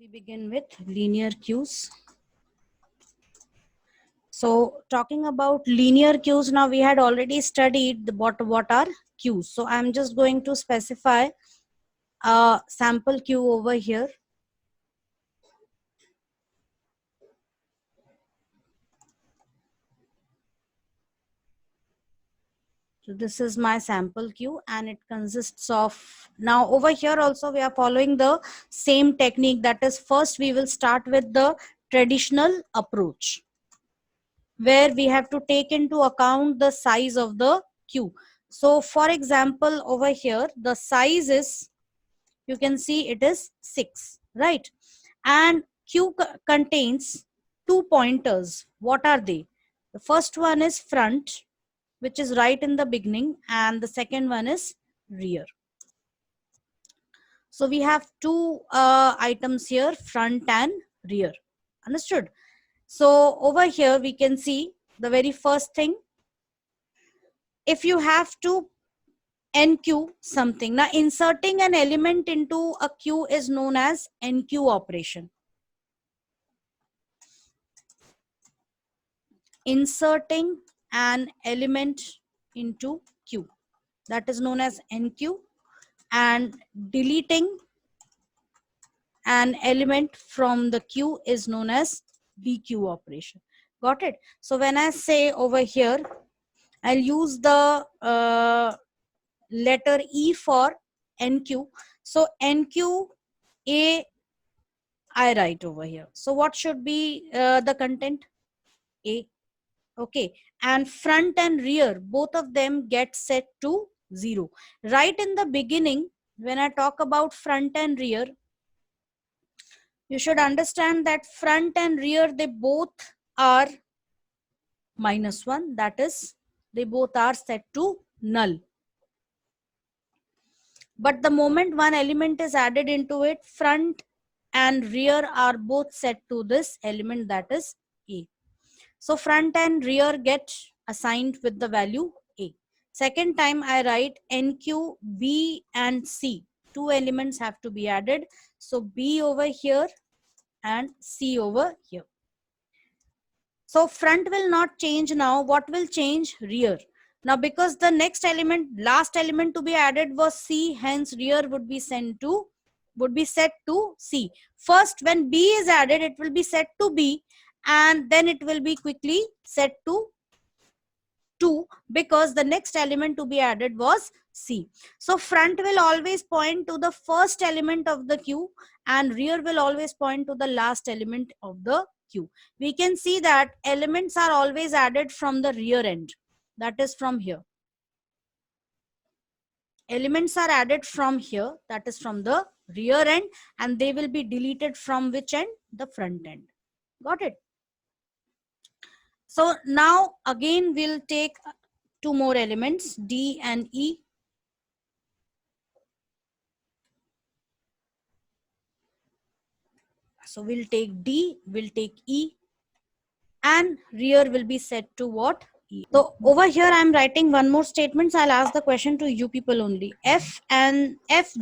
We begin with linear queues. So talking about linear queues, now we had already studied what are queues. So I'm just going to specify a sample queue over here. So this is my sample queue and it consists of, now over here also we are following the same technique, that is first we will start with the traditional approach, where we have to take into account the size of the queue. So for example, over here, the size is, you can see it is 6, right? And queue contains 2 pointers. What are they? The first one is front, which is right in the beginning, and the second one is rear. So we have two items here, front and rear. Understood? So over here, we can see the very first thing, if you have to enqueue something. Now, inserting an element into a queue is known as enqueue operation. Inserting an element into queue, that is known as enqueue, and deleting an element from the queue is known as dequeue operation. Got it? So when I say over here, I'll use the letter E for enqueue. So enqueue A I write over here. So what should be the content? A. Okay. And front and rear, both of them get set to 0. Right in the beginning, when I talk about front and rear, you should understand that front and rear, they both are -1. That is, they both are set to null. But the moment one element is added into it, front and rear are both set to this element, that is A. So front and rear get assigned with the value A. Second time I write NQ, B and C. Two elements have to be added. So B over here and C over here. So front will not change now. What will change? Rear. Now because the next element, last element to be added was C, hence rear would be set to C. First when B is added, it will be set to B, and then it will be quickly set to 2 because the next element to be added was C. So front will always point to the first element of the queue and rear will always point to the last element of the queue. We can see that elements are always added from the rear end, that is from here. Elements are added from here, that is from the rear end, and they will be deleted from which end? The front end. Got it? So now again we'll take two more elements, D and E. So we'll take D, we'll take E, and rear will be set to what? E. So over here I'm writing one more statement. So I'll ask the question to you people only. F,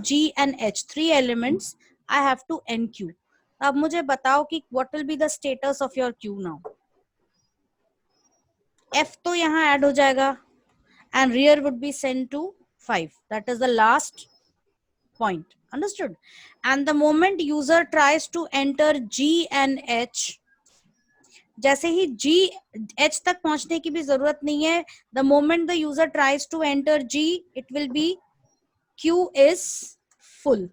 G and H, three elements I have to enqueue. अब मुझे बताओ कि what will be the status of your queue now? F तो यहाँ add हो जाएगा and rear would be sent to 5. That is the last point. Understood? And the moment user tries to enter G and H, जैसे ही G H तक पहुंचने की भी जरूरत नहीं है, the moment the user tries to enter G, it will be queue is full.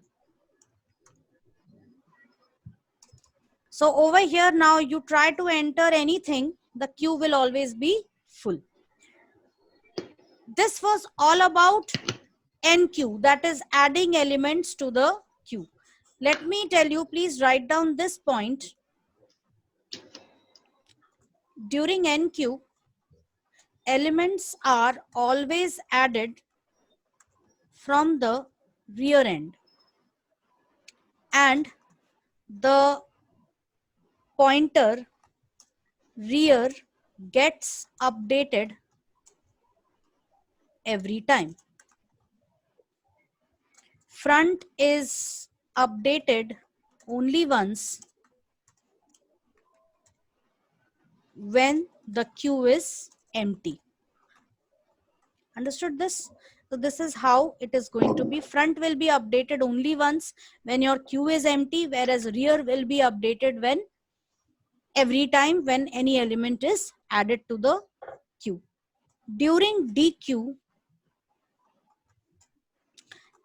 So over here now you try to enter anything, the queue will always be full. This was all about NQ, that is adding elements to the queue. Let me tell you, please write down this point. During NQ, elements are always added from the rear end and the pointer rear gets updated every time. Front is updated only once when the queue is empty. Understood this? So this is how it is going to be. Front will be updated only once when your queue is empty, whereas rear will be updated when every time when any element is added to the queue. During dequeue,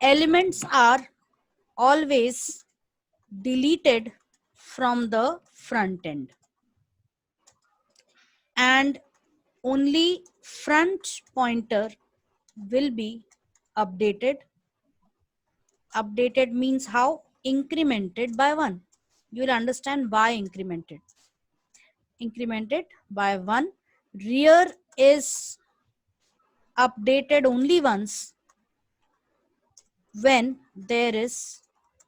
elements are always deleted from the front end, and only front pointer will be updated. Updated means how? Incremented by 1. You will understand why incremented. Incremented by 1. Rear is updated only once when there is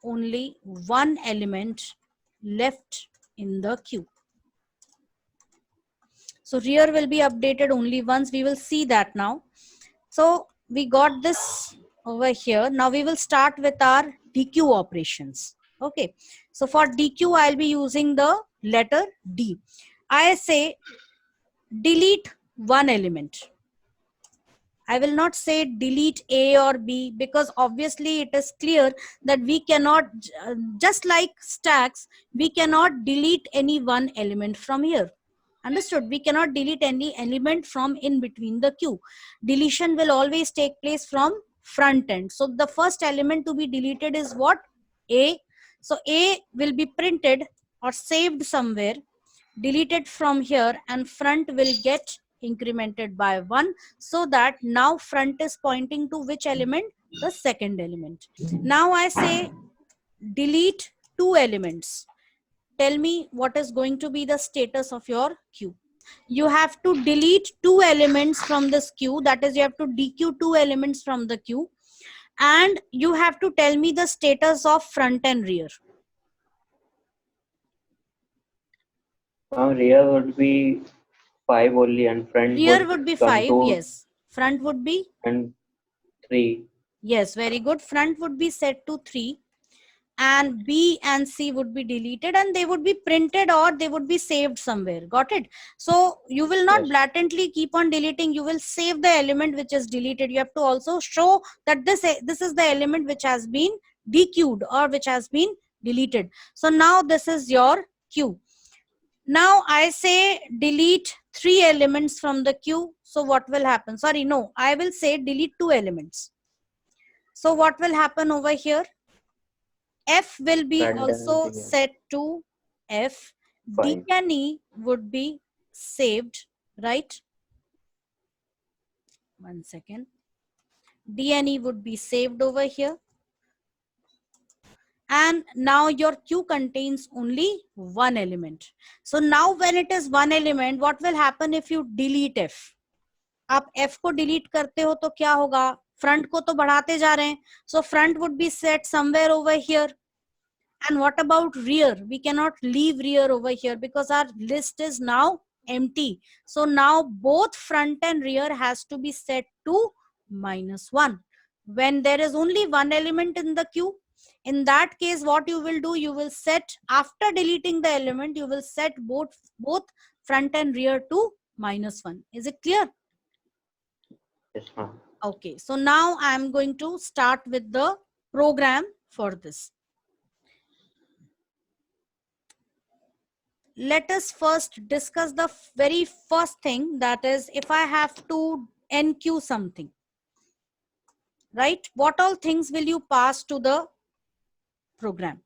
only one element left in the queue. So rear will be updated only once. We will see that now. So we got this over here. Now we will start with our dequeue operations. Okay. So for dequeue, I'll be using the letter D. I say delete one element. I will not say delete A or B, because obviously it is clear that we cannot, just like stacks, we cannot delete any one element from here. Understood? We cannot delete any element from in between the queue. Deletion will always take place from front end. So the first element to be deleted is what? A. So A will be printed or saved somewhere, deleted from here, and front will get incremented by 1, so that now front is pointing to which element? The second element. Now I say delete two elements. Tell me what is going to be the status of your queue. You have to delete two elements from this queue, that is you have to dequeue two elements from the queue, and you have to tell me the status of front and rear. Rear would be 5 only, and front Rear would be come 5, to yes. Front would be? and 3. Yes, very good. Front would be set to 3, and B and C would be deleted, and they would be printed or they would be saved somewhere. Got it? So you will not Yes. blatantly keep on deleting. You will save the element which is deleted. You have to also show that this is the element which has been dequeued or which has been deleted. So now this is your queue. Now I say delete 3 elements from the queue. So what will happen? Sorry, no, I will say delete 2 elements. So what will happen over here? F will be Front and also rear. set to F. D 5. and E would be saved, right? One second. D and E would be saved over here. And now your queue contains only one element. So now when it is one element, what will happen if you delete F? आप F को delete करते हो तो क्या होगा? Front को तो बढ़ाते जा रहे हैं. So front would be set somewhere over here. And what about rear? We cannot leave rear over here because our list is now empty. So now both front and rear has to be set to -1. When there is only one element in the queue, in that case, what you will do, you will set, after deleting the element, you will set both front and rear to -1. Is it clear? Yes, ma'am. Okay, so now I am going to start with the program for this. Let us first discuss the very first thing, that is if I have to enqueue something, right? What all things will you pass to the program,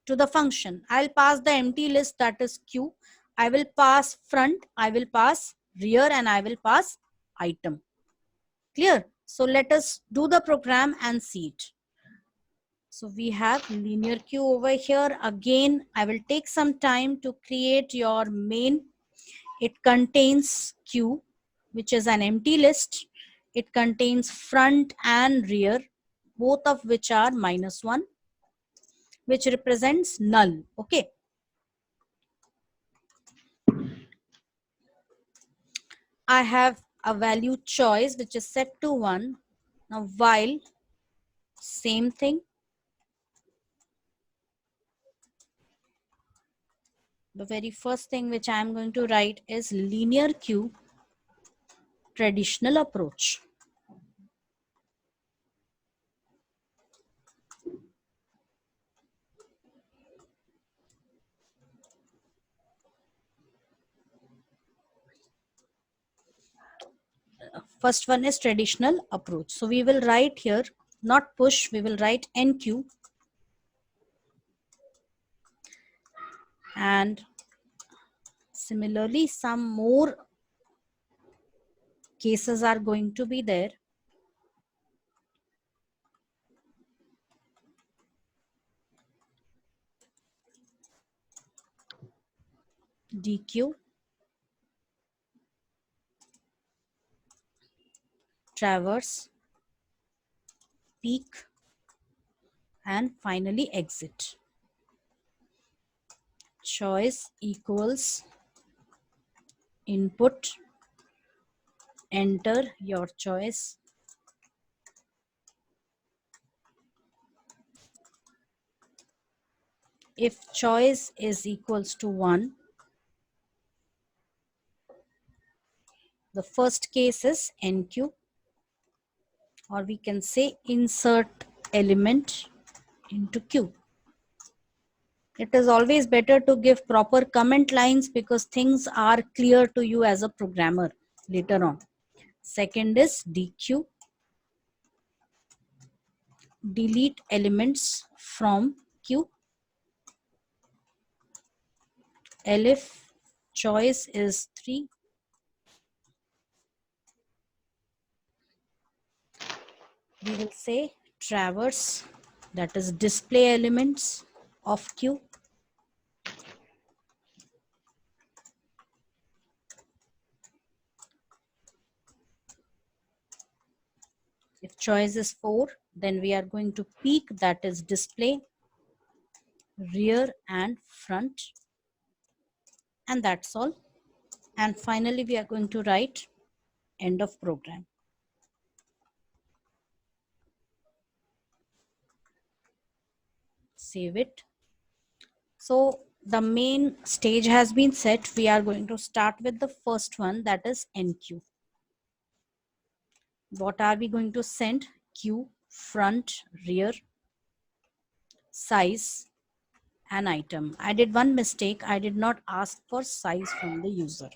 to the function? I'll pass the empty list, that is queue. I will pass front, I will pass rear, and I will pass item. Clear? So let us do the program and see it. So we have linear queue over here. Again, I will take some time to create your main. It contains queue, which is an empty list. It contains front and rear, both of which are -1, which represents null. Okay. I have a value choice, which is set to 1. Now while, same thing. The very first thing which I am going to write is linear queue traditional approach. First one is traditional approach. So we will write here, not push, we will write NQ. And similarly, some more cases are going to be there. DQ, traverse, peak, and finally exit. Choice equals input, enter your choice. If choice is equals to 1, the first case is NQ, or we can say insert element into queue. It is always better to give proper comment lines because things are clear to you as a programmer later on. Second is DQ, delete elements from queue. Elif choice is 3. We will say traverse, that is display elements of queue. If choice is 4, then we are going to peak, that is display, rear and front, and that's all. And finally we are going to write end of program. Save it. So the main stage has been set. We are going to start with the first one, that is NQ. What are we going to send? Queue, front, rear, size, and item. I did one mistake. I did not ask for size from the user.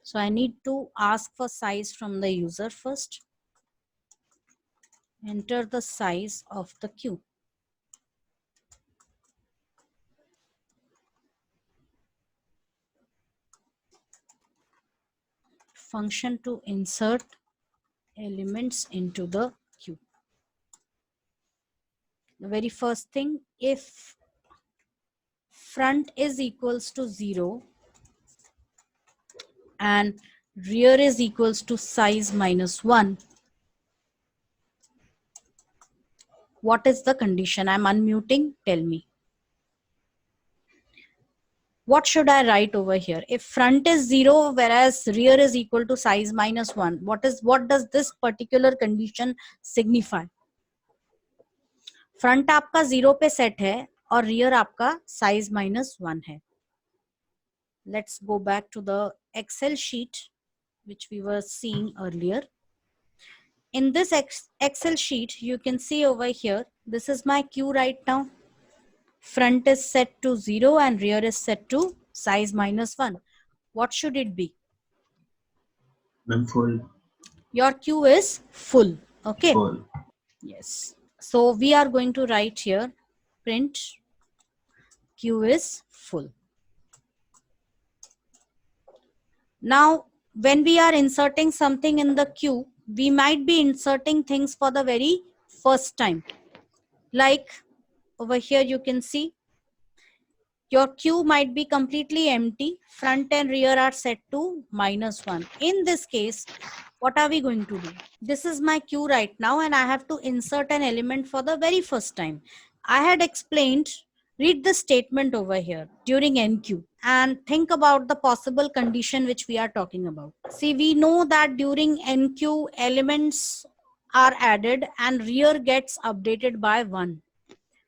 So I need to ask for size from the user first. Enter the size of the queue. Function to insert elements into the queue. The very first thing, if front is equals to 0 and rear is equals to size minus 1, what is the condition? I'm unmuting, tell me. What should I write over here? If front is 0 whereas rear is equal to size minus 1, what does this particular condition signify? Front आपका 0 पे set है और rear आपका size -1 है. Let's go back to the Excel sheet which we were seeing earlier. In this Excel sheet, you can see over here, this is my queue right now. Front is set to 0 and rear is set to size -1. What should it be? Full. Your queue is full. Okay. Full. Yes. So we are going to write here print queue is full. Now, when we are inserting something in the queue, we might be inserting things for the very first time. Like over here, you can see your queue might be completely empty. Front and rear are set to -1. In this case, what are we going to do? This is my queue right now and I have to insert an element for the very first time. I had explained, read the statement over here during NQ and think about the possible condition which we are talking about. See, we know that during NQ elements are added and rear gets updated by 1.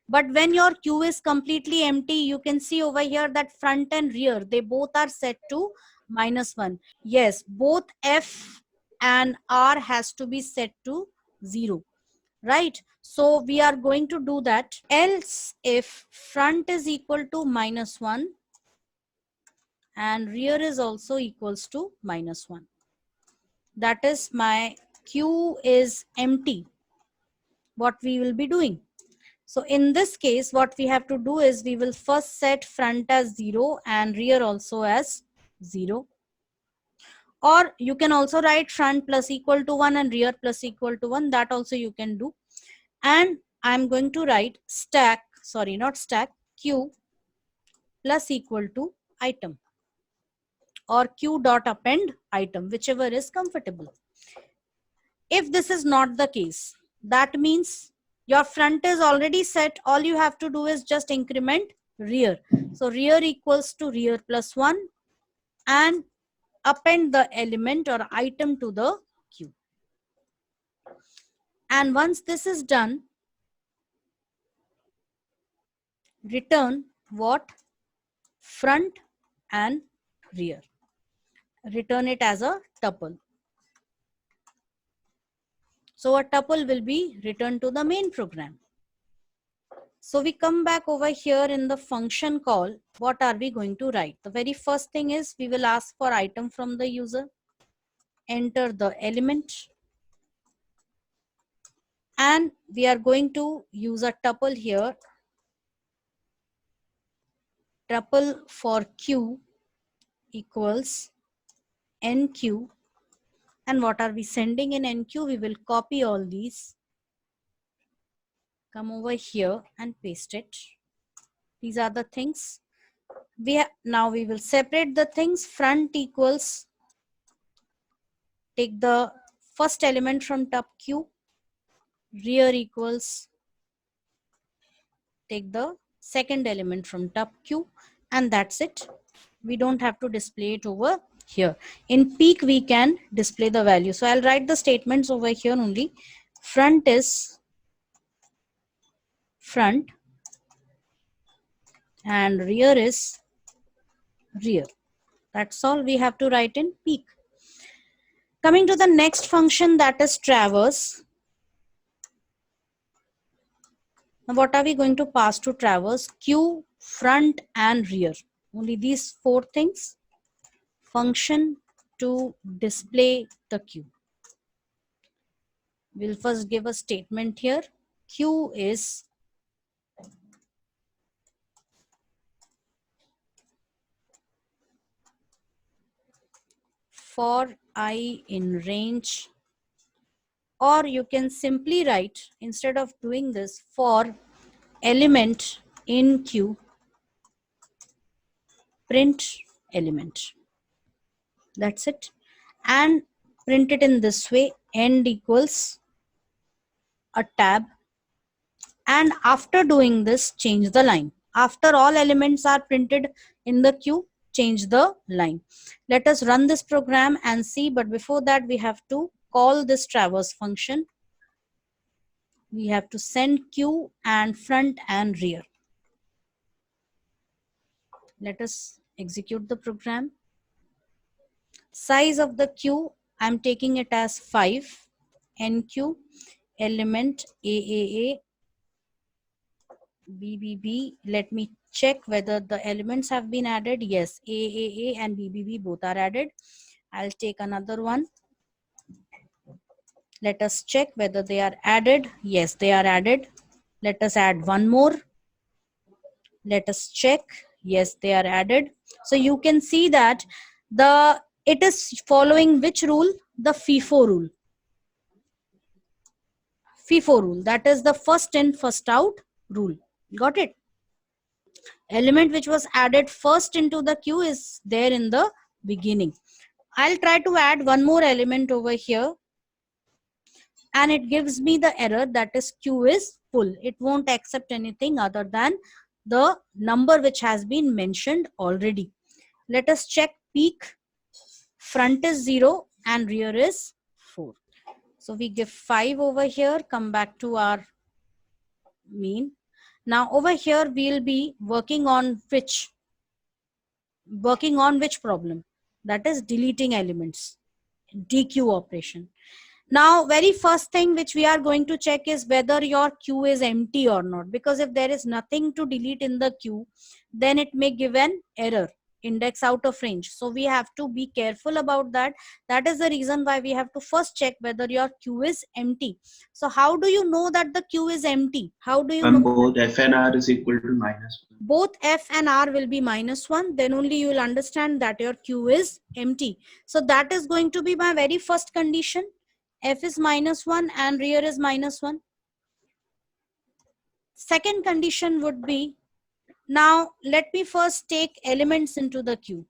But when your queue is completely empty, you can see over here that front and rear, they both are set to -1. Yes, both F and R has to be set to 0, right? So we are going to do that. Else if front is equal to -1 and rear is also equals to -1, that is my queue is empty, what we will be doing? So in this case, what we have to do is we will first set front as 0 and rear also as 0. Or you can also write front plus equal to 1 and rear plus equal to 1. That also you can do. And I'm going to write stack, sorry, not stack, queue plus equal to item, or queue dot append item, whichever is comfortable. If this is not the case, that means your front is already set. All you have to do is just increment rear. So rear equals to rear plus 1 and append the element or item to the queue. And once this is done, return what? Front and rear. Return it as a tuple. So a tuple will be returned to the main program. So we come back over here in the function call. What are we going to write? The very first thing is we will ask for item from the user. Enter the element. And we are going to use a tuple here. Tuple for queue equals NQ. And what are we sending in NQ? We will copy all these. Come over here and paste it. These are the things. Now we will separate the things. Front equals, take the first element from top queue. Rear equals, take the second element from top queue, and that's it. We don't have to display it over here. In peak we can display the value. So I'll write the statements over here only. Front is front and rear is rear. That's all we have to write in peak. Coming to the next function, that is traverse. Now what are we going to pass to traverse? Queue, front and rear. Only these 4 things. Function to display the queue. We'll first give a statement here. Queue is for I in range, or you can simply write, instead of doing this, for element in queue, print element. That's it. And print it in this way. End equals a tab. And after doing this, change the line. After all elements are printed in the queue, change the line. Let us run this program and see, but before that we have to call this traverse function. We have to send queue and front and rear. Let us execute the program. Size of the queue, I'm taking it as 5. NQ, element AAA, BBB. Let me check whether the elements have been added. Yes, AAA and BBB both are added. I'll take another one. Let us check whether they are added. Yes, they are added. Let us add one more. Let us check. Yes, they are added. So you can see that it is following which rule? The FIFO rule. FIFO rule, that is the first in first out rule. Got it? Element which was added first into the queue is there in the beginning. I'll try to add one more element over here, and it gives me the error that is queue is full. It won't accept anything other than the number which has been mentioned already. Let us check peak. Front is 0 and rear is 4. So we give 5 over here, come back to our mean. Now over here we'll be working on which problem? That is deleting elements, DQ operation. Now, very first thing which we are going to check is whether your queue is empty or not. Because if there is nothing to delete in the queue, then it may give an error, index out of range. So we have to be careful about that. That is the reason why we have to first check whether your queue is empty. So how do you know that the queue is empty? How do you know? Both F and R is equal to -1. Both F and R will be -1, then only you will understand that your queue is empty. So that is going to be my very first condition. F is -1 and rear is -1. Second condition would be, now let me first take elements into the queue.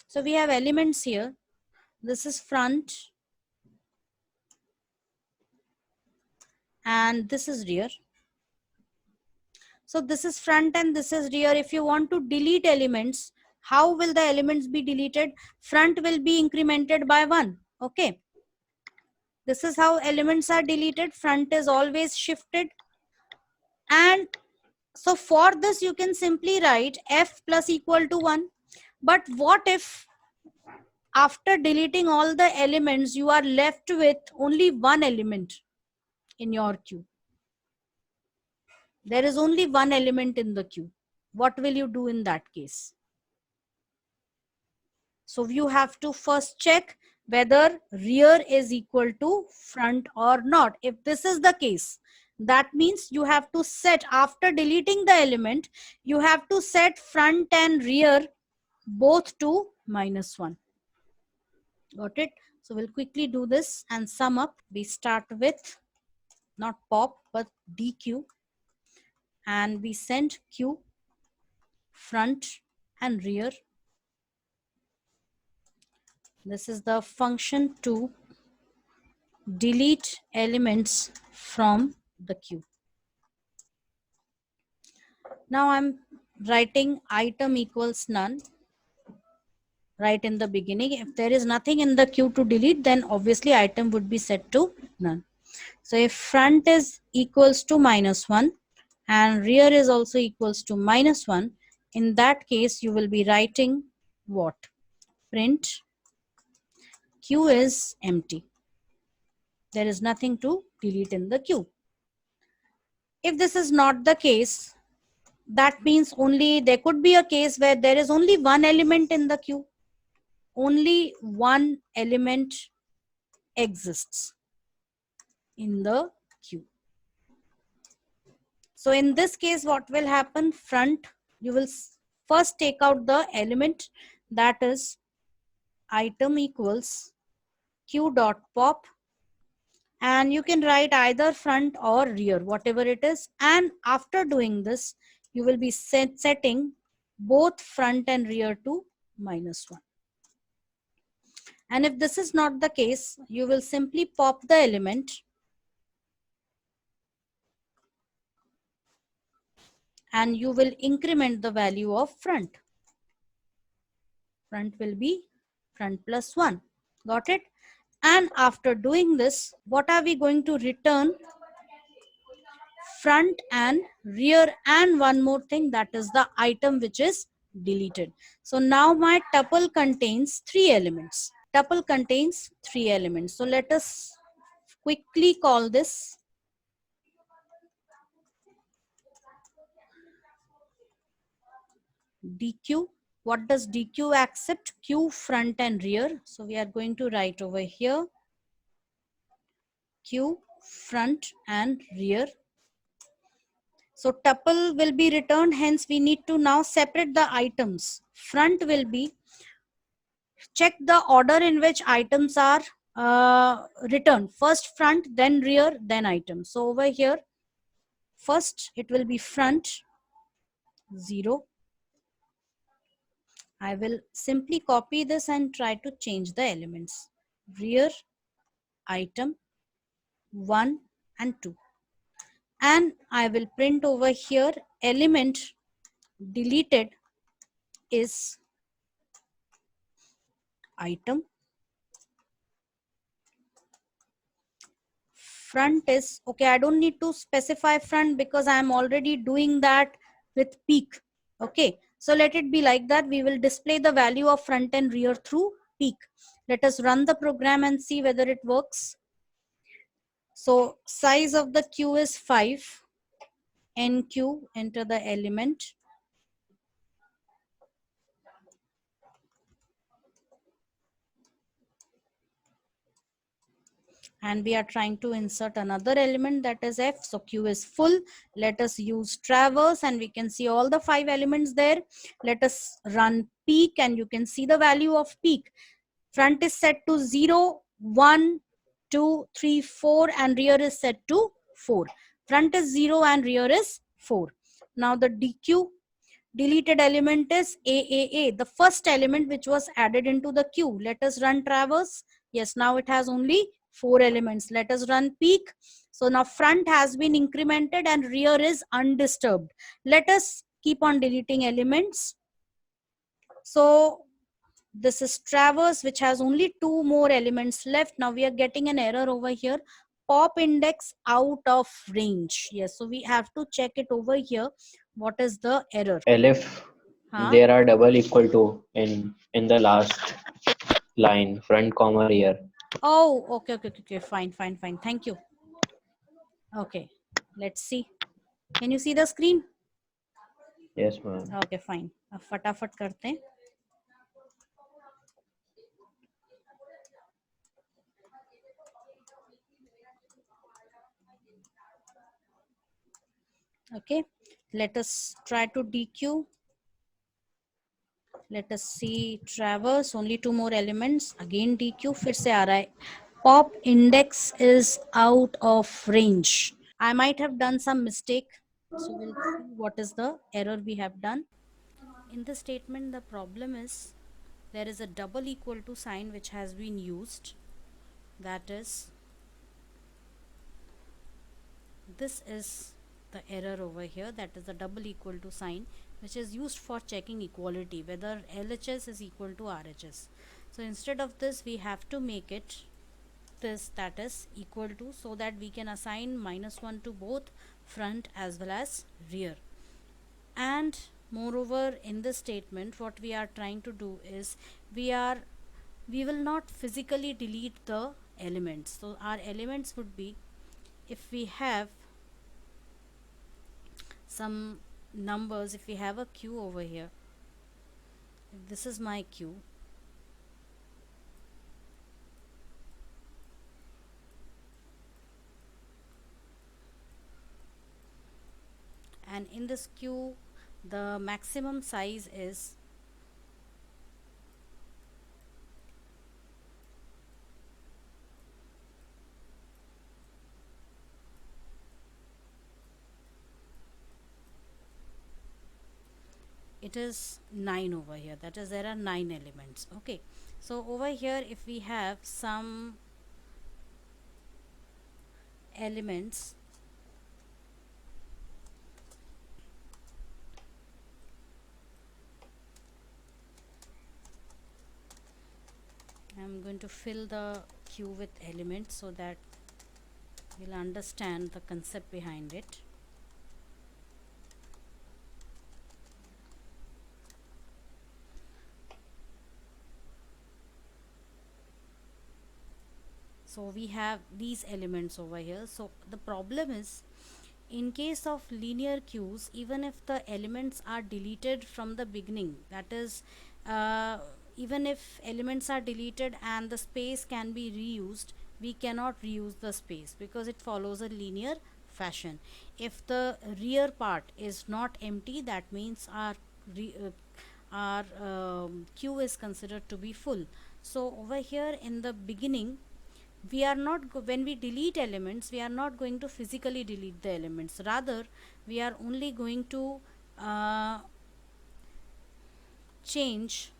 So we have elements here. This is front and this is rear. So this is front and this is rear. If you want to delete elements, how will the elements be deleted? Front will be incremented by 1. Okay. This is how elements are deleted. Front is always shifted. And so for this, you can simply write F plus equal to 1. But what if after deleting all the elements, you are left with only one element in your queue? There is only one element in the queue. What will you do in that case? So you have to first check whether rear is equal to front or not. If this is the case, that means you have to set, after deleting the element, you have to set front and rear both to -1. Got it? So we'll quickly do this and sum up. We start with not pop but DQ, and we send Q front and rear. This is the function to delete elements from the queue. Now I'm writing item equals none right in the beginning. If there is nothing in the queue to delete, then obviously item would be set to none. So if front is equals to -1 and rear is also equals to -1, in that case you will be writing what? Print queue is empty. There is nothing to delete in the queue. If this is not the case, that means only there could be a case where there is only one element in the queue. Only one element exists in the queue. So in this case, what will happen? Front, you will first take out the element, that is item equals q dot pop, and you can write either front or rear, whatever it is. And after doing this, you will be setting both front and rear to -1. And if this is not the case, you will simply pop the element and you will increment the value of front. Front will be front plus 1. Got it? And after doing this, what are we going to return? Front and rear, and one more thing, that is the item which is deleted. So now my tuple contains 3 elements. Tuple contains 3 elements. So let us quickly call this DQ. What does DQ accept? Q front and rear. So we are going to write over here Q front and rear. So tuple will be returned, hence we need to now separate the items. Front will be, check the order in which items are returned. First front, then rear, then item. So over here, first it will be front 0. I will simply copy this and try to change the elements. Rear, item 1 and 2. And I will print over here element deleted is item front is, okay, I don't need to specify front because I am already doing that with peak. Okay, so let it be like that. We will display the value of front and rear through peak. Let us run the program and see whether it works. So size of the queue is 5. NQ, enter the element. And we are trying to insert another element, that is F. So queue is full. Let us use traverse and we can see all the 5 elements there. Let us run peak and you can see the value of peak. Front is set to 0, 1, 2, 3, 4 and rear is set to 4. Front is 0 and rear is 4. Now the DQ, deleted element is AAA, the first element which was added into the queue. Let us run traverse. Yes, now it has only 4 elements. Let us run peak. So now front has been incremented and rear is undisturbed. Let us keep on deleting elements. So this is traverse, which has only 2 more elements left. Now we are getting an error over here. Pop index out of range. Yes, so we have to check it over here. What is the error? LF, Huh? there are double equal to in the last line, front comma rear. Oh, okay. Fine. Thank you. Okay, let's see. Can you see the screen? Yes, ma'am. Okay, fine. अब फटाफट करते हैं. Okay, let us try to DQ. Let us see traverse, only 2 more elements. Again DQ, फिर से आ रहा है. Pop index is out of range. I might have done some mistake. So we'll see what is the error we have done. In the statement, the problem is there is a double equal to sign which has been used. That is, this is the error over here, that is the double equal to sign which is used for checking equality, whether LHS is equal to RHS. So instead of this we have to make it this, that is equal to, so that we can assign -1 to both front as well as rear. And moreover, in this statement what we are trying to do is we will not physically delete the elements. So our elements would be, if we have some numbers, if we have a queue over here, if this is my queue, and in this queue the maximum size is it is 9 over here, that is there are 9 elements. Okay, so over here if we have some elements, I'm going to fill the queue with elements so that you'll understand the concept behind it. So we have these elements over here. So the problem is, in case of linear queues, even if the elements are deleted from the beginning, that is even if elements are deleted and the space can be reused, we cannot reuse the space because it follows a linear fashion. If the rear part is not empty, that means our queue is considered to be full. So over here in the beginning, we are not when we delete elements, we are not going to physically delete the elements, rather we are only going to change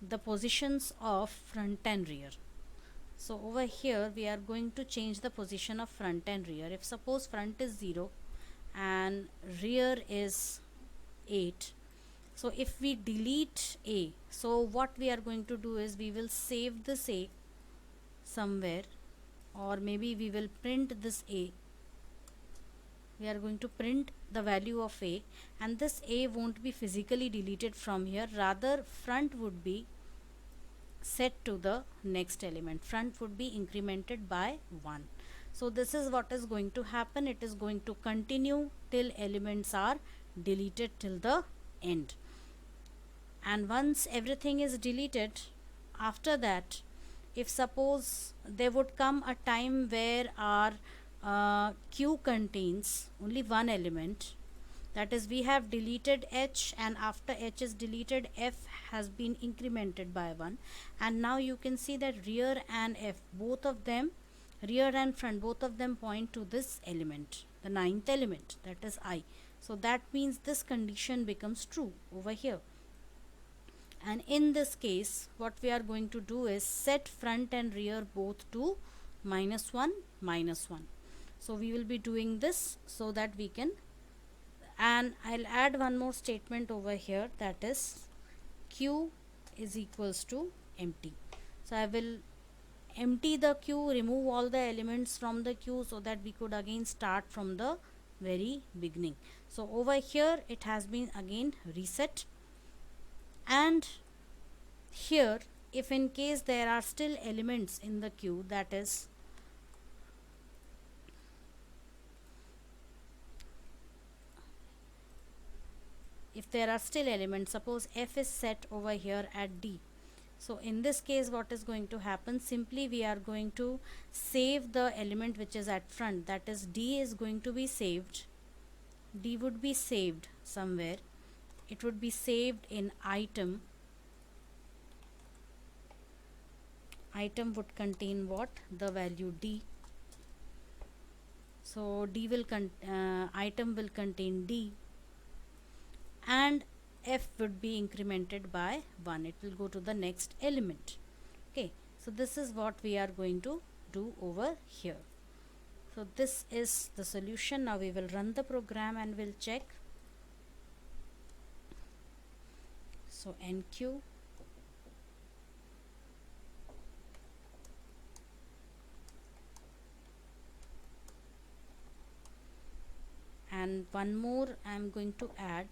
the positions of front and rear. So over here we are going to change the position of front and rear. If suppose front is 0 and rear is 8, so if we delete A, so what we are going to do is we will save this A somewhere or maybe we will print this A. We are going to print the value of A, and this A won't be physically deleted from here, rather front would be set to the next element. Front would be incremented by 1. So this is what is going to happen. It is going to continue till elements are deleted till the end. And once everything is deleted, after that, if suppose there would come a time where our queue contains only one element, that is, we have deleted H, and after H is deleted, F has been incremented by 1, and now you can see that rear and F, both of them, rear and front, both of them point to this element, the ninth element, that is I. So that means this condition becomes true over here. And in this case, what we are going to do is set front and rear both to -1, -1. So we will be doing this so that we can, and I'll add one more statement over here, that is Q is equals to empty. So I will empty the queue, remove all the elements from the queue so that we could again start from the very beginning. So over here it has been again reset, and here if in case there are still elements in the queue, that is if there are still elements, suppose F is set over here at D. So in this case what is going to happen, simply we are going to save the element which is at front, that is D is going to be saved. D would be saved somewhere. It would be saved in item. Item would contain what? The value D. So D will item will contain D, and F would be incremented by 1. It will go to the next element. Okay, so this is what we are going to do over here. So this is the solution. Now we will run the program and we'll check. So NQ, and one more I am going to add.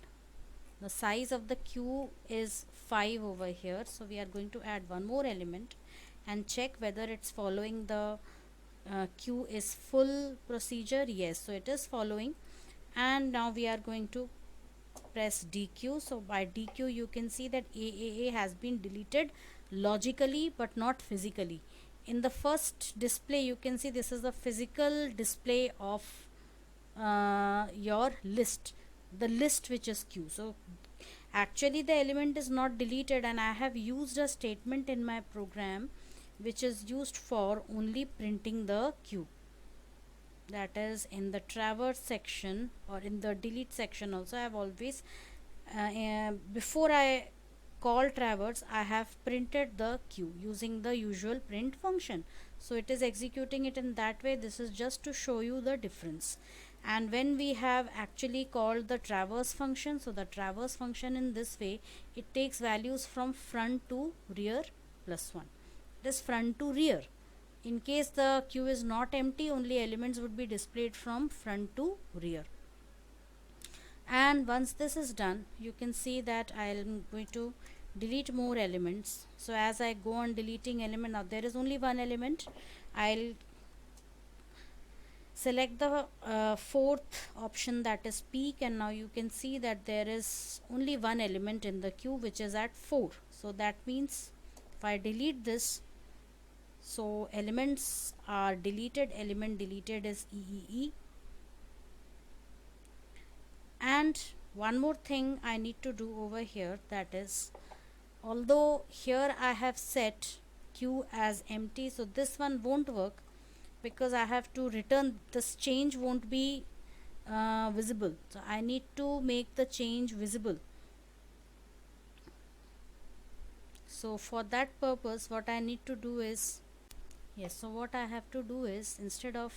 The size of the queue is 5 over here, so we are going to add one more element and check whether it's following the queue is full procedure. Yes, so it is following, and now we are going to press DQ. So by DQ you can see that AAA has been deleted logically but not physically. In the first display you can see this is the physical display of your list, the list which is Q. So actually the element is not deleted, and I have used a statement in my program which is used for only printing the Q. That is in the traverse section or in the delete section also I have always before I call traverse I have printed the Q using the usual print function. So it is executing it in that way. This is just to show you the difference. And when we have actually called the traverse function, so the traverse function in this way, it takes values from front to rear plus 1. It is front to rear. In case the queue is not empty, only elements would be displayed from front to rear. And once this is done, you can see that I am going to delete more elements. So as I go on deleting element, now there is only one element. I'll select the fourth option, that is peak, and now you can see that there is only one element in the queue which is at 4. So that means if I delete this, so elements are deleted, element deleted is EEE. And one more thing I need to do over here, that is, although here I have set Q as empty, so this one won't work because I have to return, this change won't be visible. So I need to make the change visible. So for that purpose what I need to do is, yes, so what I have to do is, instead of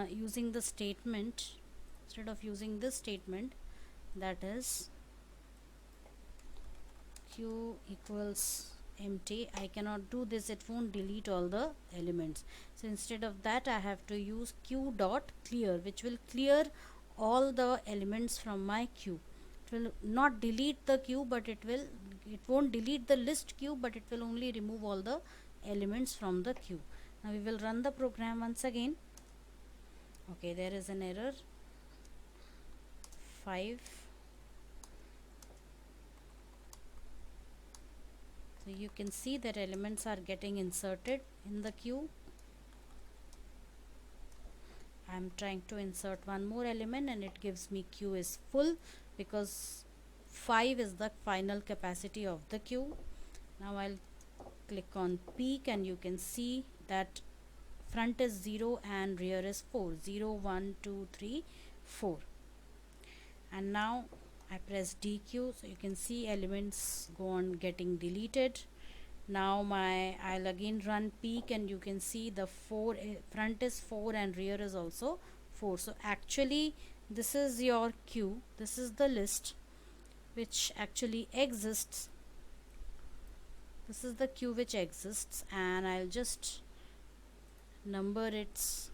using the statement, instead of using this statement, that is Q equals empty. I cannot do this, it won't delete all the elements. So instead of that I have to use q dot clear, which will clear all the elements from my queue. It will not delete the queue, but it won't delete the list queue, but it will only remove all the elements from the queue. Now we will run the program once again. Okay, there is an error. 5. So you can see that elements are getting inserted in the queue. I'm trying to insert one more element and it gives me queue is full, because 5 is the final capacity of the queue. Now I'll click on peak and you can see that front is 0 and rear is 4. 0, 1, 2, 3, 4. And now I press DQ, so you can see elements go on getting deleted. Now I'll again run peak and you can see the front is 4 and rear is also 4. So actually this is your queue, this is the list which actually exists. This is the queue which exists, and I'll just number its.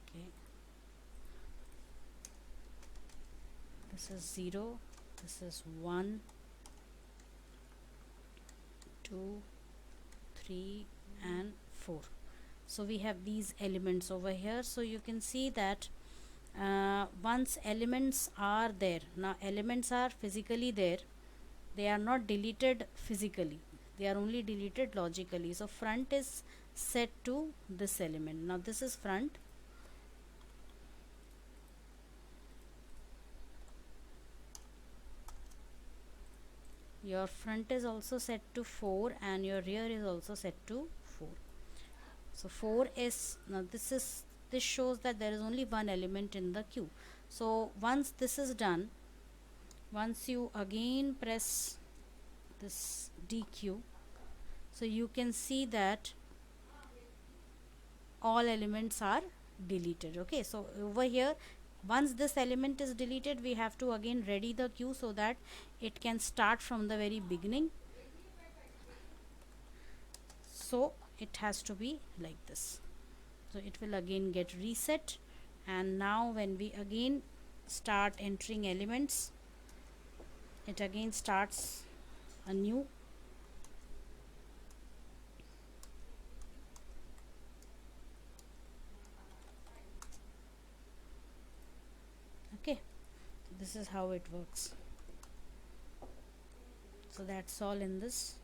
Okay, this is 0, this is 1, 2, 3 and 4. So we have these elements over here. So you can see that once elements are there, now elements are physically there, they are not deleted physically, they are only deleted logically. So front is set to this element. Now this is front. Your front is also set to 4 and your rear is also set to 4. So 4 is, now this shows that there is only one element in the queue. So once this is done, once you again press this DQ, so you can see that all elements are deleted. Okay, so over here, once this element is deleted, we have to again ready the queue so that it can start from the very beginning. So it has to be like this. So it will again get reset, and now when we again start entering elements, it again starts anew. Okay, this is how it works. So that's all in this.